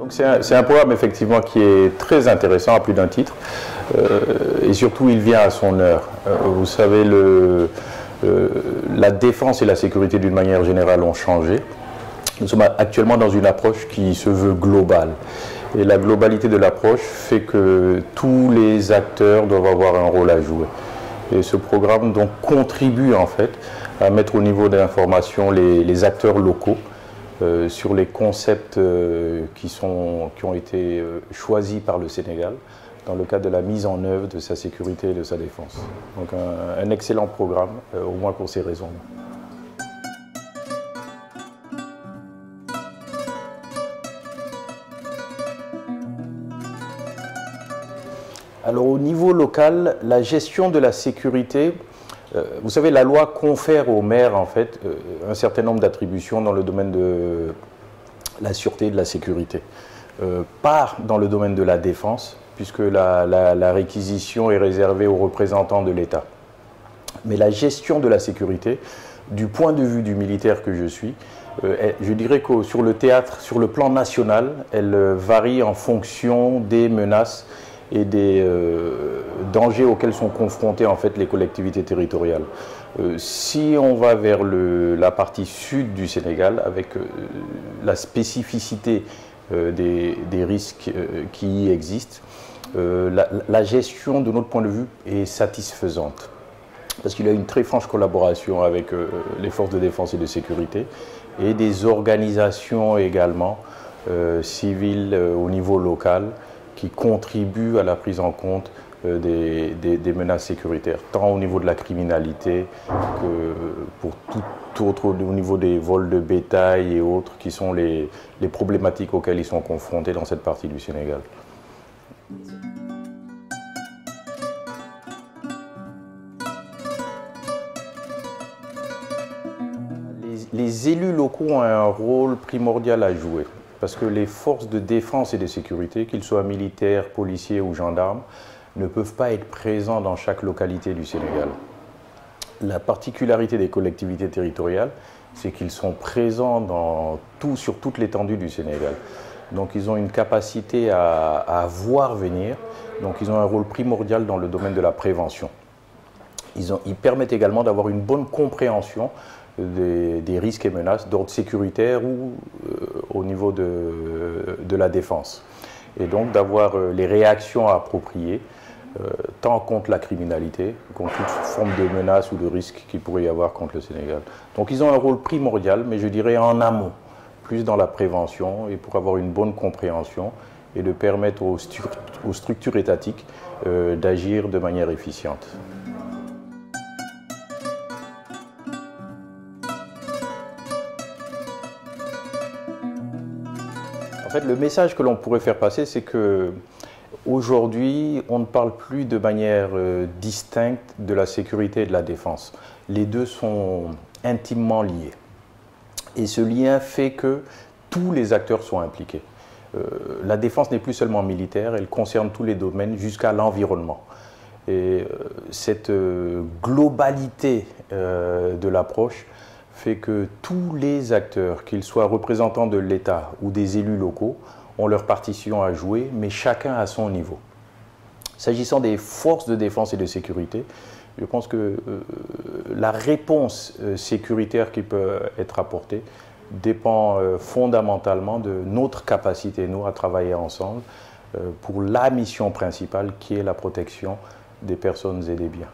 C'est un programme effectivement qui est très intéressant à plus d'un titre et surtout il vient à son heure. Vous savez, la défense et la sécurité d'une manière générale ont changé. Nous sommes actuellement dans une approche qui se veut globale. Et la globalité de l'approche fait que tous les acteurs doivent avoir un rôle à jouer. Et ce programme donc contribue en fait à mettre au niveau de l'information les acteurs locaux sur les concepts qui ont été choisis par le Sénégal dans le cadre de la mise en œuvre de sa sécurité et de sa défense. Donc un excellent programme, au moins pour ces raisons. Alors au niveau local, la gestion de la sécurité, vous savez, la loi confère aux maires en fait un certain nombre d'attributions dans le domaine de la sûreté et de la sécurité. Pas dans le domaine de la défense, puisque la réquisition est réservée aux représentants de l'État. Mais la gestion de la sécurité, du point de vue du militaire que je suis, je dirais que sur le théâtre, sur le plan national, elle varie en fonction des menaces et des dangers auxquels sont confrontées en fait les collectivités territoriales. Si on va vers la partie sud du Sénégal, avec la spécificité des risques qui y existent, la gestion de notre point de vue est satisfaisante. Parce qu'il y a une très franche collaboration avec les forces de défense et de sécurité et des organisations également civiles au niveau local qui contribuent à la prise en compte des menaces sécuritaires, tant au niveau de la criminalité que pour tout autre, au niveau des vols de bétail et autres, qui sont les problématiques auxquelles ils sont confrontés dans cette partie du Sénégal. Les élus locaux ont un rôle primordial à jouer. Parce que les forces de défense et de sécurité, qu'ils soient militaires, policiers ou gendarmes, ne peuvent pas être présents dans chaque localité du Sénégal. La particularité des collectivités territoriales, c'est qu'ils sont présents sur toute l'étendue du Sénégal. Donc ils ont une capacité à voir venir, donc ils ont un rôle primordial dans le domaine de la prévention. Ils permettent également d'avoir une bonne compréhension des risques et menaces d'ordre sécuritaire ou au niveau de la défense. Et donc d'avoir les réactions appropriées, tant contre la criminalité, contre toute forme de menace ou de risque qu'il pourrait y avoir contre le Sénégal. Donc ils ont un rôle primordial, mais je dirais en amont, plus dans la prévention et pour avoir une bonne compréhension et de permettre aux structures étatiques d'agir de manière efficiente. En fait, le message que l'on pourrait faire passer, c'est que aujourd'hui, on ne parle plus de manière distincte de la sécurité et de la défense. Les deux sont intimement liés. Et ce lien fait que tous les acteurs sont impliqués. La défense n'est plus seulement militaire, elle concerne tous les domaines jusqu'à l'environnement. Et cette globalité de l'approche fait que tous les acteurs, qu'ils soient représentants de l'État ou des élus locaux, ont leur partition à jouer, mais chacun à son niveau. S'agissant des forces de défense et de sécurité, je pense que la réponse sécuritaire qui peut être apportée dépend fondamentalement de notre capacité, nous, à travailler ensemble pour la mission principale qui est la protection des personnes et des biens.